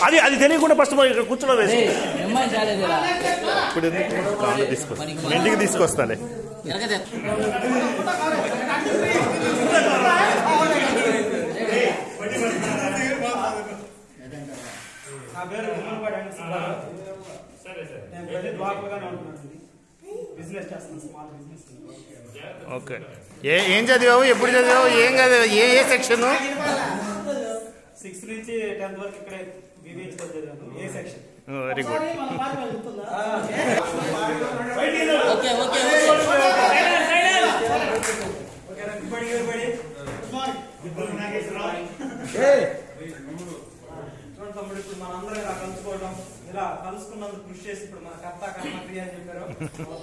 అది అది తెలియకుండా ఫస్ట్ మనం ఇక్కడ కూర్చోలో వేసి ఇప్పుడు ఇంటికి తీసుకొస్తాలే. ఓకే, ఏం చదివావు, ఎప్పుడు చదివావు, ఏం కాదు, ఏ సెక్షన్? 6th నుంచి 10th వరకు ఇక్కడే బీబీహెచ్ చదివాను, ఏ సెక్షన్. Very good. తమ్ముడు ఇప్పుడు మనందరం ఇలా కలుసుకోవడం, ఇలా కలుసుకున్నందుకు కృషి చేసి ఇప్పుడు మన కర్త కర్మక్రియ అని చెప్పారు.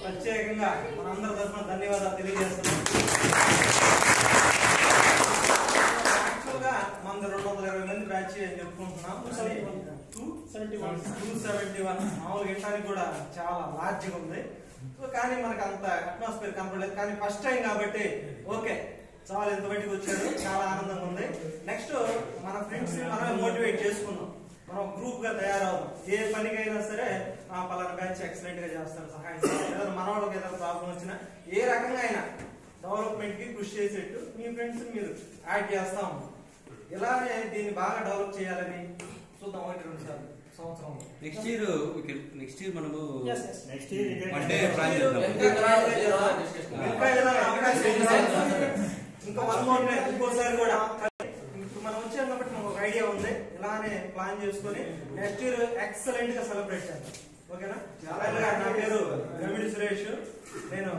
ప్రత్యేకంగా మనందరి తరఫున ధన్యవాదాలు తెలియజేస్తున్నాం. యాక్చువల్గా మన 220 మంది బ్యాచ్ అని చెప్పుకుంటున్నాం. 271 మామూలుగా ఇంటానికి కూడా చాలా లార్జ్గా ఉంది. కానీ మనకు అంత అట్మాస్ఫియర్ కనపడలేదు. కానీ ఫస్ట్ టైం కాబట్టి ఓకే, చాలా ఎంత బయటకు వచ్చారు, చాలా ఆనందంగా ఉంది. నెక్స్ట్ మన ఫ్రెండ్స్ మనమే మోటివేట్ చేసుకున్నాం, మనం గ్రూప్ గా తయారవుతాం. ఏ పనికైనా సరే పలానా బ్యాచ్ ఎక్సలెంట్ గా చేస్తారు, సహాయం చేస్తారు. మన వాళ్ళకి ఏదైనా ప్రాబ్లం వచ్చినా ఏ రకంగా అయినా డెవలప్మెంట్ కి కృషి చేసేట్టు మీ ఫ్రెండ్స్ మీరు యాడ్ చేస్తాం. ఇలానే దీన్ని బాగా డెవలప్ చేయాలని చూద్దాం. 1-2 సార్లు సంవత్సరం నెక్స్ట్ ఇయర్ మనము ఇంకా ఇంకోసారి కూడా ఇప్పుడు మనం వచ్చాం కాబట్టి మనకు ఒక ఐడియా ఉంది. ఇలానే ప్లాన్ చేసుకుని నెక్స్ట్ ఇయర్ ఎక్సలెంట్ గా సెలబ్రేట్ చేద్దాం. ఓకేనా? నా పేరు రవిడి సురేష్, నేను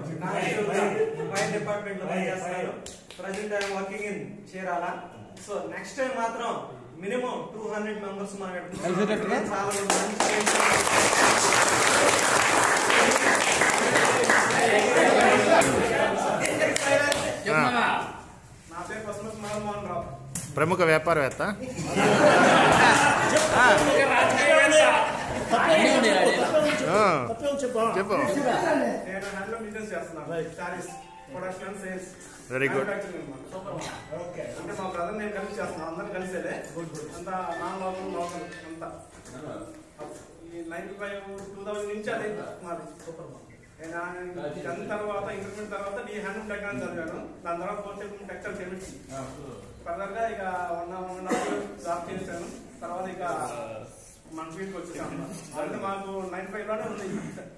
ఫైర్ డిపార్ట్మెంట్ లో పనిచేస్తాను. Present I'm working in Chirala. So next time మాత్రం మినిమం 200 మెంబర్స్ మనం చాలా నా పేరు పసుమస్ మోహన్ రావు, ప్రముఖ వ్యాపారవేత్త. చెప్పు. నేను హ్యాండ్లూమ్ బిజినెస్ చేస్తున్నాను, saris production sales. Very good. అంటే మా బ్రదర్ నేను కలిసి చేస్తున్నాను, అందరం కలిసేదే. అంతా నాన్ లోకల్ అంతా ఈ 95-2000 నుంచి అదే మాది. దాని తర్వాత ఇంటర్మీడియట్ తర్వాత ఈ హ్యాండ్లూమ్ టెక్నాలజీ చదివాను. దాని తర్వాత పోతే టెక్స్టైల్ కెమిస్ట్రీ. ఫర్దర్ గా ఇక 1.5 జాబ్ చేశాను. తర్వాత ఇక మన ఫీల్డ్కి వచ్చేసాను. అంటే మాకు 95 లోనే ఉంది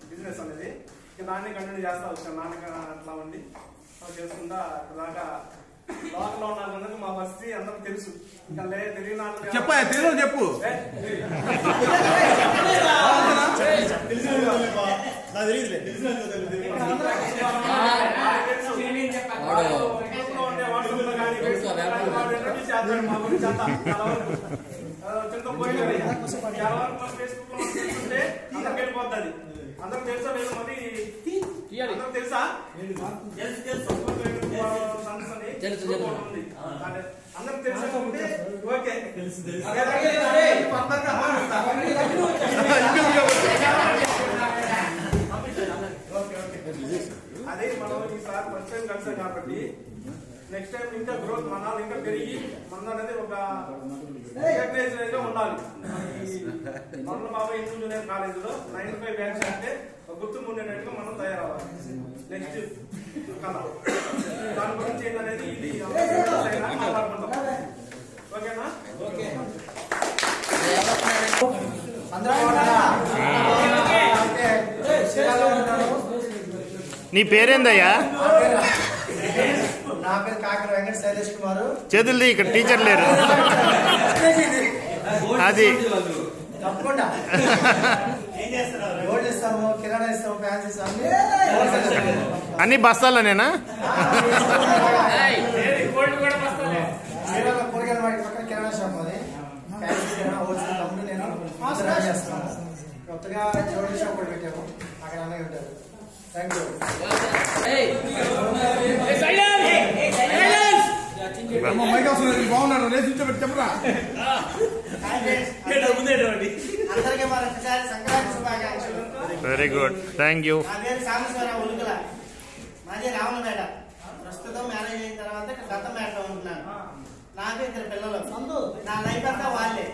బిజినెస్ అనేది. ఇక దాన్ని కంటిన్యూ చేస్తా వచ్చాను. నాన్నక అట్లా ఉండి చేసుకుంటా దాకా లోకల్ లో ఉన్నాను. మా పరిస్థితి అందరికి తెలుసు. ఇంకా తెలియని చెప్పు. ఫేస్బుక్ లో చూస్తుంటే అందరికి వెళ్ళిపోతుంది. అందరికి తెలుసా లేదు? మరి అందరికి తెలుసా? అందరికి తెలుసుకుంటే ఓకే. అదే మనం ఈసారి ఫస్ట్ టైం కలిసాం కాబట్టి నెక్స్ట్ టైం ఇంకా గ్రోత్ మనాలు ఇంకా పెరిగి మన అనేది ఒక రికగ్నైజ్ గా ఉండాలి. మన బాబా హిందూ జూనియర్ కాలేజ్ లో 95 బ్యాచ్ అంటే గుర్తు ఉండేటట్టుగా మనం తయారవ్వాలి. నెక్స్ట్ కదా దాని గురించి ఏంటనేది ఇది మాట్లాడుకుంటాం. ఓకేనా? ఓకే. నీ పేరేందయ్యా? నా పేరు కాకర వెంకట శైలేష్ కుమార్. చేతులది ఇక్కడ టీచర్ లేరు. అది తప్పకుండా గోల్డ్ ఇస్తాము, కిరాణా ఇస్తాము, ఫ్యాన్స్ ఇస్తాము, అన్ని బస్తాలనేనా? కూరగాయల వాటి పక్కన కిరాణా షాప్ అది. ఫ్యాన్స్ హోల్సేల్ తమ్ముడు నేను చేస్తాను. కొత్తగా జ్యువెలరీ షాప్ కూడా పెట్టాము, అక్కడ అన్నయ్య ఉంటారు. Thank you. బాగున్నాడు. చెప్పరా. అందరికీ మరొకసారి సంక్రాంతి శుభాకాంక్షలు. Very good, thank you. నా పేరు సాంబశివరావు ఉలుకల, మాది రావణపేట. ప్రస్తుతం మ్యారేజ్ అయిన తర్వాత గతం మేటలో ఉంటున్నాను. నా నాకు 2 పిల్లలు. నా లైఫ్ అంతా వాళ్ళే.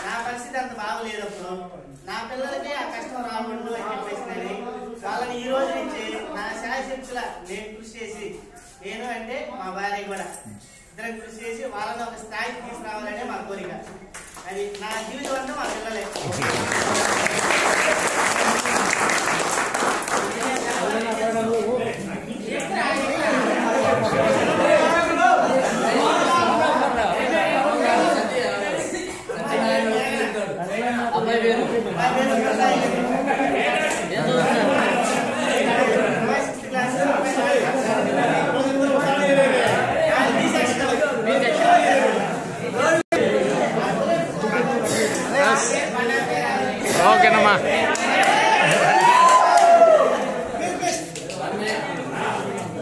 నా పరిస్థితి అంత బాగలేదప్పుడు నా పిల్లలకి ఆ కష్టం రావద్దు అని చెప్పేసి వాళ్ళని ఈ రోజు నుంచి నా శాయశక్తుల నేను కృషి చేసి, నేను అంటే మా భార్య కూడా ఇద్దరం కృషి చేసి వాళ్ళని ఒక స్థాయికి తీసుకురావాలనే మా కోరిక. అది నా జీవితం అంతా మా పిల్లలే. ఓకేనమ్మా.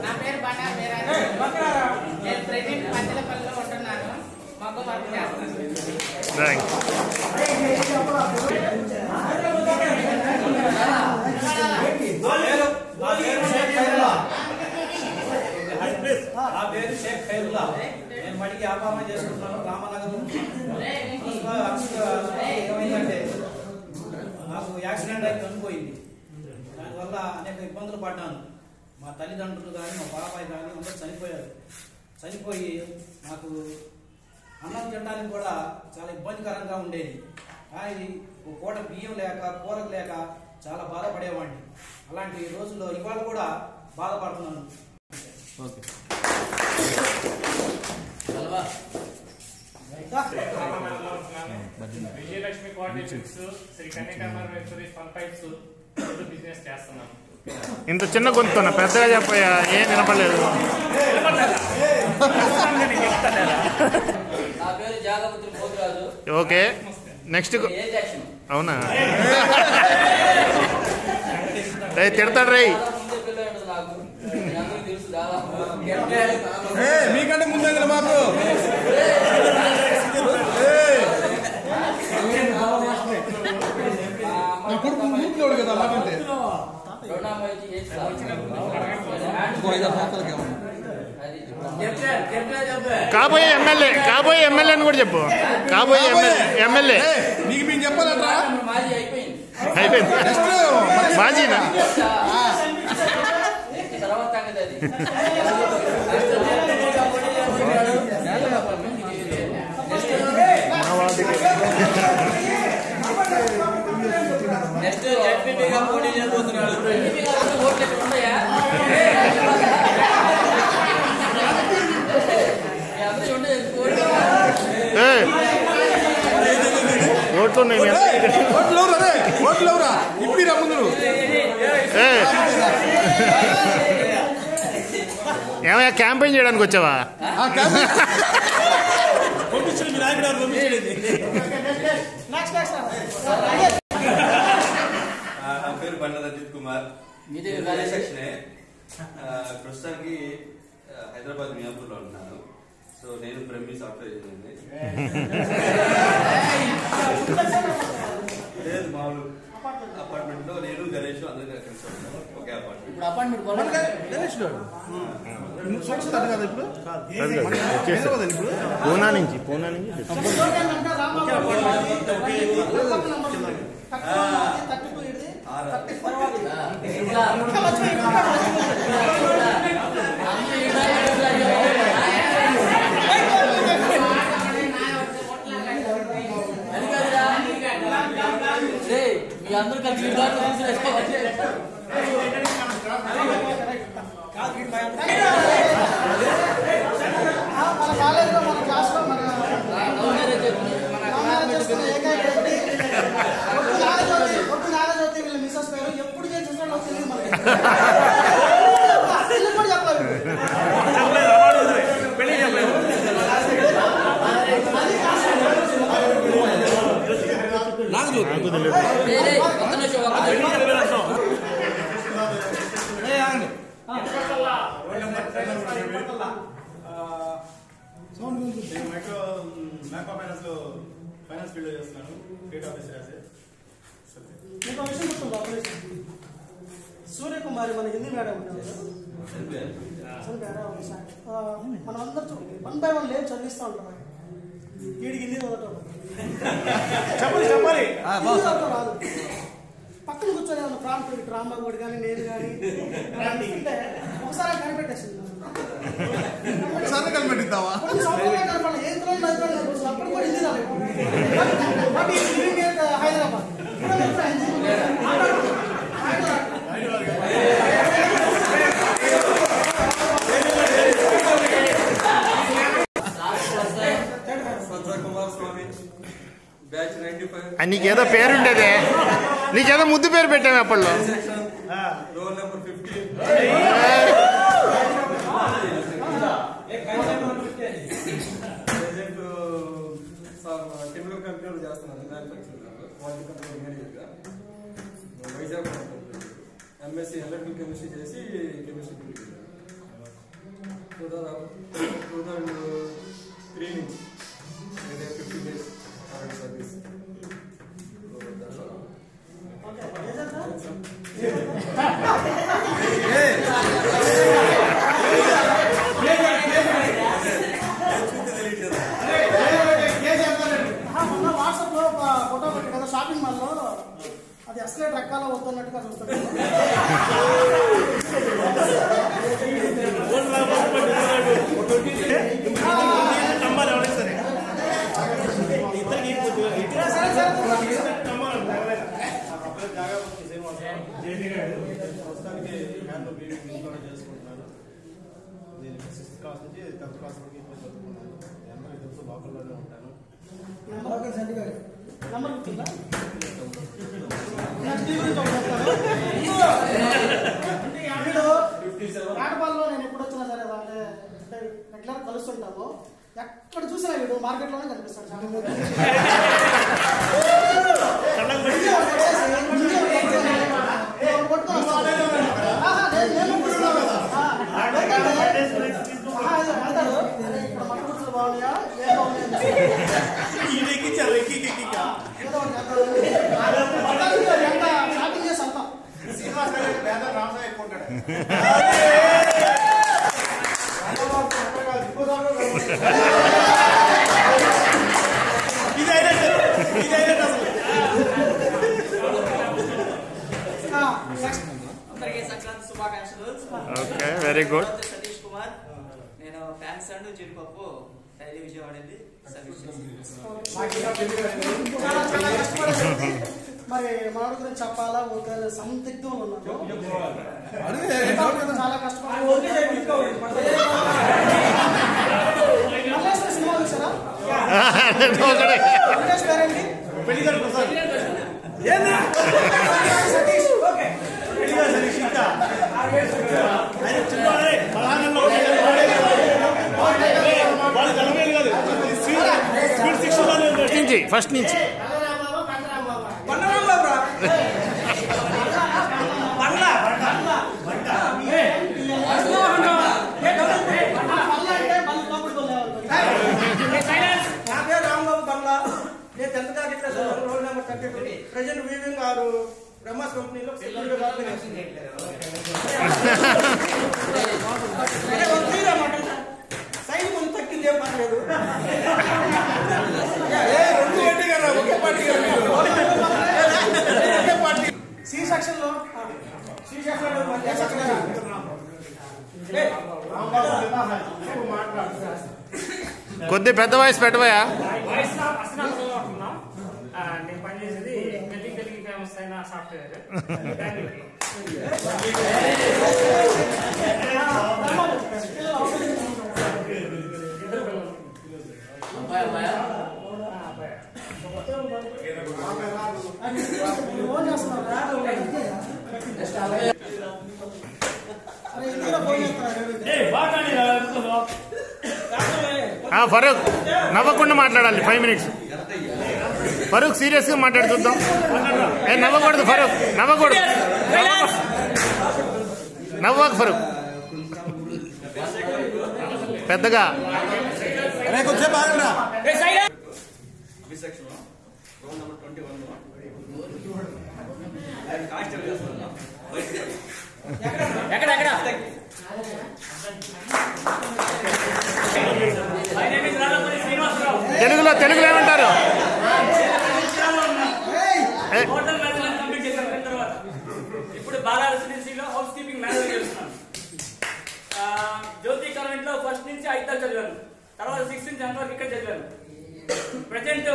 నా పేరు బండా పేరాజు. నేను ప్రెగ్నెంట్ మధ్యలపల్లిలో ఉంటున్నాను. మగ్గ వర్క్ చేస్తాను. నా పేరు షేక్ ఖైరుల్లా. నేను మడికి వ్యాపారం చేసుకుంటున్నాను రామనగరం. ఏమైందంటే నాకు యాక్సిడెంట్ అయి చనిపోయింది. దానివల్ల అనేక ఇబ్బందులు పడ్డాను. మా తల్లిదండ్రులు కానీ మా బాబాయ్ కానీ అందరూ చనిపోయారు. చనిపోయి నాకు అన్నం తినడానికి కూడా చాలా ఇబ్బందికరంగా ఉండేది. కానీ ఒక పూట బియ్యం లేక కూరకు లేక చాలా బాధపడేవాడిని. అలాంటి రోజుల్లో ఇవాళ కూడా బాధపడుతున్నాను. Vijayalakshmi coordinations Sri Kanyakumari pipes business చేస్తున్నాం. ఇంత చిన్న గొంతున్నా పెద్దగా చెప్పయ్యా, ఏం వినపడలేదు. నా పేరు జాగపత్రి పోతురాజు. Okay next. అవునా తిడతాడు రై. మీకంటే ముందే మాకు కదా మాకంటే కాబోయే ఎమ్మెల్యే అని కూడా చెప్పు. కాబోయే ఎమ్మెల్యే మీకు మేము చెప్పాలంటారా? అయిపోయింది. మాజీనా? నెక్స్ట్ ఎంపీగా పోటీ చేయబోతున్నాడు. ఓట్లురా ఇప్పుడు రా ముందు. ఏమయ్యా క్యాంపెయిన్ చేయడానికి వచ్చావా? నా పేరు బండ్ల అజిత్ కుమార్. సెక్షనే ప్రస్తుతానికి హైదరాబాద్ మియాపూర్లో ఉంటున్నాను. సో నేను ప్రెమి సాఫ్ట్వేర్ ఇంజనీర్. లేదు మామూలు అపార్ట్మెంట్ లో నేను గణేష్ అందరూ కలిసి ఉంటాను ఒకే అపార్ట్మెంట్. పూనా నుంచి మీ అందరూ కలిసి ఎప్పుడు చేసిన ఫైనాన్స్ ఫీల్డ్ లో చేస్తున్నాను. ఫీల్డ్ ఆఫీసర్ రాసే. మీకు ఒక విషయం గుర్తుందా? సూర్యకుమారి మన హిందీ మేడం ఉంటారు, మనం అందరూ 1 by 1 లేవు చదివిస్తూ ఉంటాం. వీడికి హిందీ చదవటం చెప్పాలి రాదు. పక్కన కూర్చొని ఏమన్నా ప్రాంతం రాంబాబు కూడా కానీ నేను కానీ అంటే ఒకసారి కనిపెట్టేసింది. కనిపెట్టిద్దావా అప్పుడు కూడా హిందీ హైదరాబాద్ నీకేదో పేరుండేదే, నీకేదో ముద్దు పేరు పెట్టాము అప్పట్లో. Roll number 15. కెమికల్ కంపెనీలో చేస్తున్నాను, క్వాలిటీ కంట్రోల్ మేనేజర్గా. వైజాగ్ ఎంఎస్సీ ఎలక్ట్రికల్ కెమిస్ట్రీ చేసి కెమిస్ట్రీ 2003 నుంచి 15 days కరెంట్ సర్వీస్. వాట్సాప్ లో ఫోటో పెట్టి కదా షాపింగ్ మాల్ లో, అది అసలే రకాల వద్దన్నట్టుగా చూస్తాను. ప్రస్తుతానికి హ్యాండ్ చేసుకుంటున్నాను. నేను 6th క్లాస్ నుంచి 10th క్లాస్ వరకు చదువుకున్నాను. అందరికీ తెలుసు, లోకల్లోనే ఉంటాను. ఆటపాల్లో నేను ఎప్పుడు వచ్చినా సరే అంటే రెగ్యులర్ కలుస్తుంటాము. ఎక్కడ చూసినా వీడు మార్కెట్లోనే కనిపిస్తాడు. బాగున్నాయా ఏ షాపింగ్ చేసి అంతా అందరికీ సంక్రాంతి శుభాకాంక్షలు. Okay, very good. Satish Kumar, నేను ఫ్యాన్స్ అండ్ జీడిపప్పు డైలీ విజయవాడ మరి మామిడి గురించి చెప్పాలా? ఒక సందిగ్ధంలో ఉన్నాను. చాలా కష్టపడి సినిమా చూసారా? సతీష్ ఫస్ట్ నుంచి నా పేరు రాంబాబు బంగ్లా. నేను 10th class roll number 32. Present weaving ఆరు బ్రహ్మాస్ కంపెనీలో సైన్ కొంచెం తగ్గింది, ఏం పర్లేదు. సి సెక్షన్ లో కొద్ది పెద్ద వాయిస్ పెట్టవయా. నేను పనిచేసేది తెలుగు ఫేమస్ అయిన సాఫ్ట్వేర్. ఫరూక్ నవ్వకుండా మాట్లాడాలి 5 minutes. ఫరూక్ సీరియస్ గా మాట్లాడి చూద్దాం. నవ్వకూడదు ఫరూక్, నవ్వకూడదు, నవ్వకు ఫరూక్ పెద్దగా. కొంచెం బాగా తెలుగులో ఏమంటారు? హోటల్ మేనేజ్మెంట్ కంప్లీట్ చేసిన తర్వాత ఇప్పుడు బాలా రెసిడెన్సీలో హౌస్ కీపింగ్ మేనేజర్ చేస్తున్నాను. జ్యోతి కాన్వెంట్ లో ఫస్ట్ నుంచి 5 దాకా చదివాను. తర్వాత 6th నుంచి 10th వరకు ఇక్కడ చదివాను. ప్రజెంట్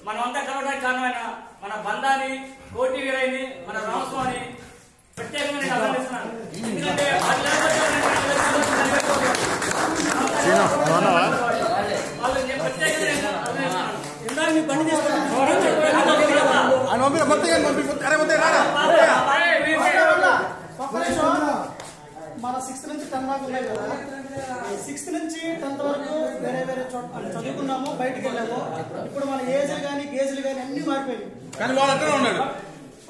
మనం అంతా కలవడానికి కారణమైన మన బంధాన్ని, కోటి వీరయ్యని, మన రామస్వామిని ప్రత్యేకంగా నేను అభినందిస్తున్నాను. ఎందుకంటే వాళ్ళు ప్రత్యేకంగా అభినందిస్తున్నాను. ఇందాక మీ బండి మన 6th నుంచి 10 దాకా ఉన్నాయి కదా, 6th నుంచి 10th వరకు వేరే వేరే చోట చదువుకున్నాము, బయటకు వెళ్ళాము. ఇప్పుడు మన ఏజ్లు కానీ గేజ్లు కానీ అన్ని మారిపోయాయి. కానీ వాళ్ళు అక్కడే ఉన్నాడు,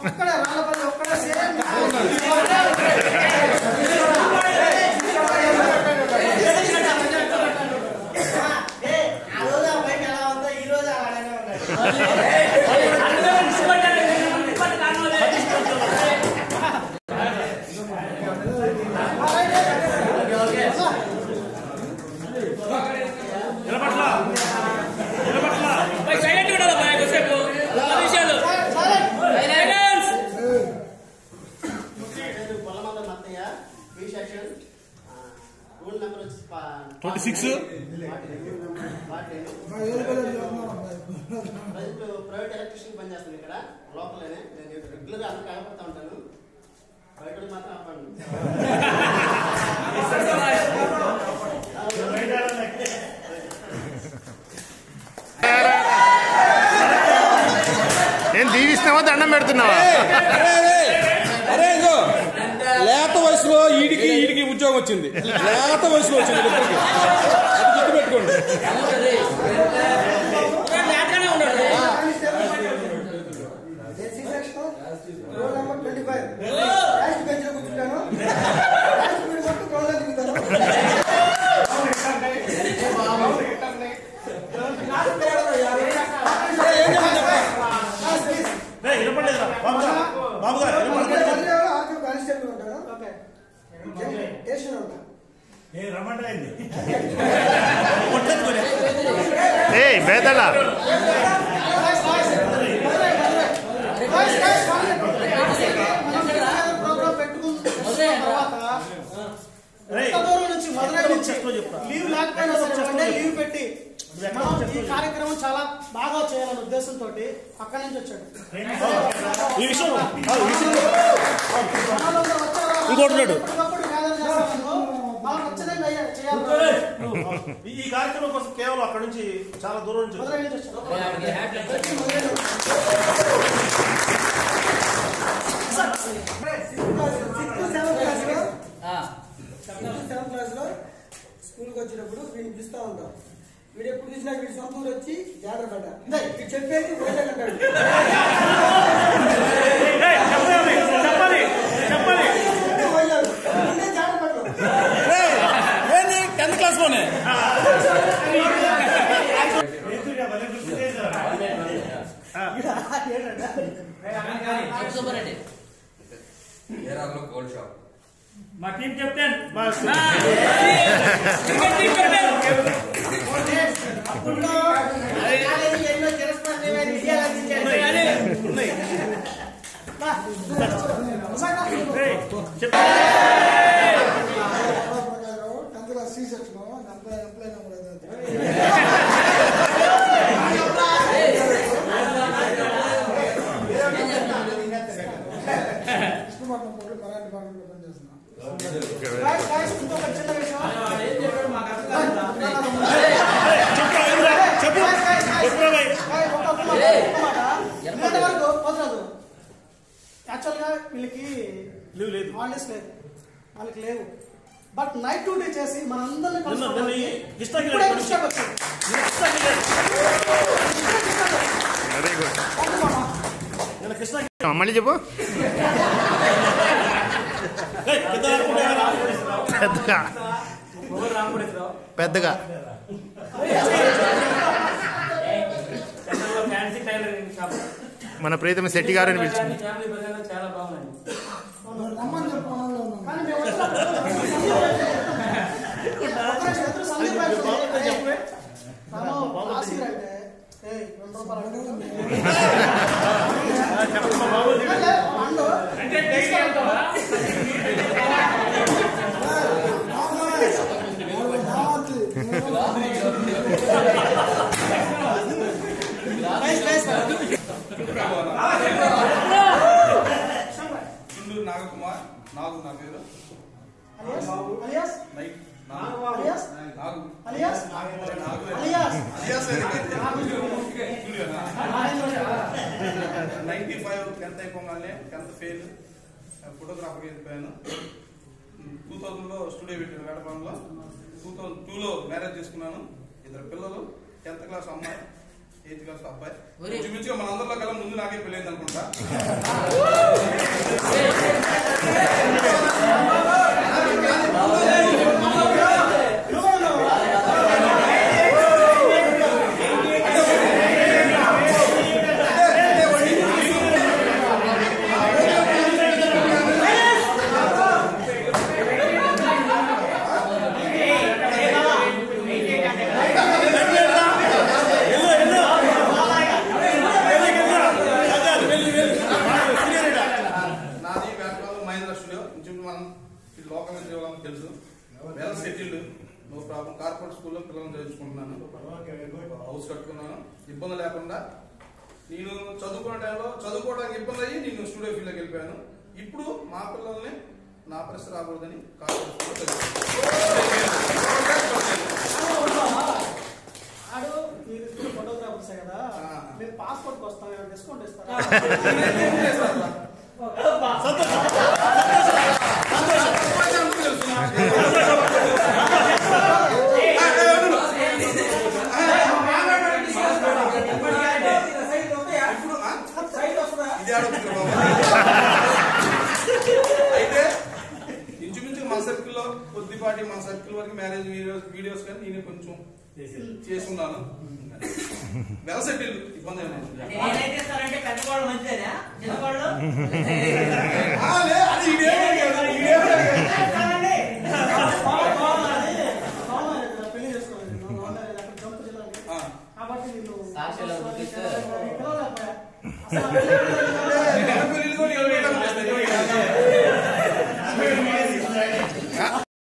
ఒక్కడే రాళ్ళపల్లి ఒక్కడే సేమ్. రూల్ నెంబర్ వచ్చి 26. ప్రైవేట్ ఎలక్ట్రిషియన్ పనిచేస్తాను ఇక్కడ లోకల్లోనే. నేను రెగ్యులర్ గా అందరూ కనపడతా ఉంటాను, బయట మాత్రం అవ్వండి. నేను దీవిస్తున్నావా దండం పెడుతున్నావా? లేత వయసులో ఈడికి ఉద్యోగం వచ్చింది, లేత వయసులో వచ్చింది ఇద్దరికి, అది గుర్తుపెట్టుకోండి. బేదలా లీవ్ లేకపోయినా సరే లీవ్ పెట్టి మనం ఈ కార్యక్రమం చాలా బాగా చేయాలనే ఉద్దేశంతో అక్కడి నుంచి వచ్చాడు. ఈ కార్యక్రమం కోసం కేవలం అక్కడ నుంచి చాలా దూరం నుంచి స్కూల్కి వచ్చినప్పుడు వీడిని పిలుస్తూ ఉంటాం. వీడు ఎప్పుడు చూసినా వీడి సొంత ఊరు వచ్చి జాగ్రత్త పడ్డా వీడు చెప్పేది వైజాగ్ అంటాడు. ఏంది 10th క్లాస్ లోనే గోల్డ్ షాప్ మా టీం కెప్టెన్ యాక్చువల్గా వీళ్ళకి హాలిడేస్ లేదు, వాళ్ళకి లేవు. బట్ నైట్ డ్యూటీ చేసి మనందరినీ మళ్ళీ చెప్పు. పెద్దగా మన ప్రీతమ శెట్టి గారిని పిలిచింది. చాలా బాగుంది. రూపాయలు అడుగుతాం. అంటే డైలీ వెళ్తావా? చుండూరు నాగకుమార్ నాగు నా పేరు అలియాస్ నైట్ అలియాస్ నాగు అలియాస్ నాగు అలియాస్ 95 10th అయిపోగానే 10th ఫెయిల్ ఫోటోగ్రాఫర్కి వెళ్ళిపోయాను. 2000లో స్టూడియో పెట్టాను వేటపాలెంలో. 2002లో మ్యారేజ్ చేసుకున్నాను. 2 పిల్లలు, 10th క్లాస్ అమ్మాయి, 8th క్లాస్ అబ్బాయి. ఇంచుమించుగా మన అందరిలో కల్లా ముందు నాకే పెళ్ళైంది అనుకుంటా. తెలుసు well settled, no problem. Corporate స్కూల్లో పిల్లల్ని చదివించుకుంటున్నాను. హౌస్ కట్టుకున్నాను, ఇబ్బంది లేకుండా. నేను చదువుకునే టైంలో చదువుకోవడానికి ఇబ్బంది అయ్యి నేను స్టూడియో ఫీల్డ్కి వెళ్ళిపోయాను. ఇప్పుడు మా పిల్లల్ని నా పరిస్థితి రాకూడదని కార్పొరేట్ స్కూల్లో ఫోటోగ్రాఫర్స్ కదా, మీరు పాస్పోర్ట్ వస్తాం, డిస్కౌంట్ ఇస్తారా? అయితే ఇంచుమించు మన సర్కిల్లో కొద్దిపాటి మన సర్కిల్ వరకు మ్యారేజ్ వీడియోస్ కానీ నేను కొంచెం చేసుకున్నాను. వెల్ సెటిల్, ఇబ్బంది పెళ్లి చేసుకోవాలి కాబట్టి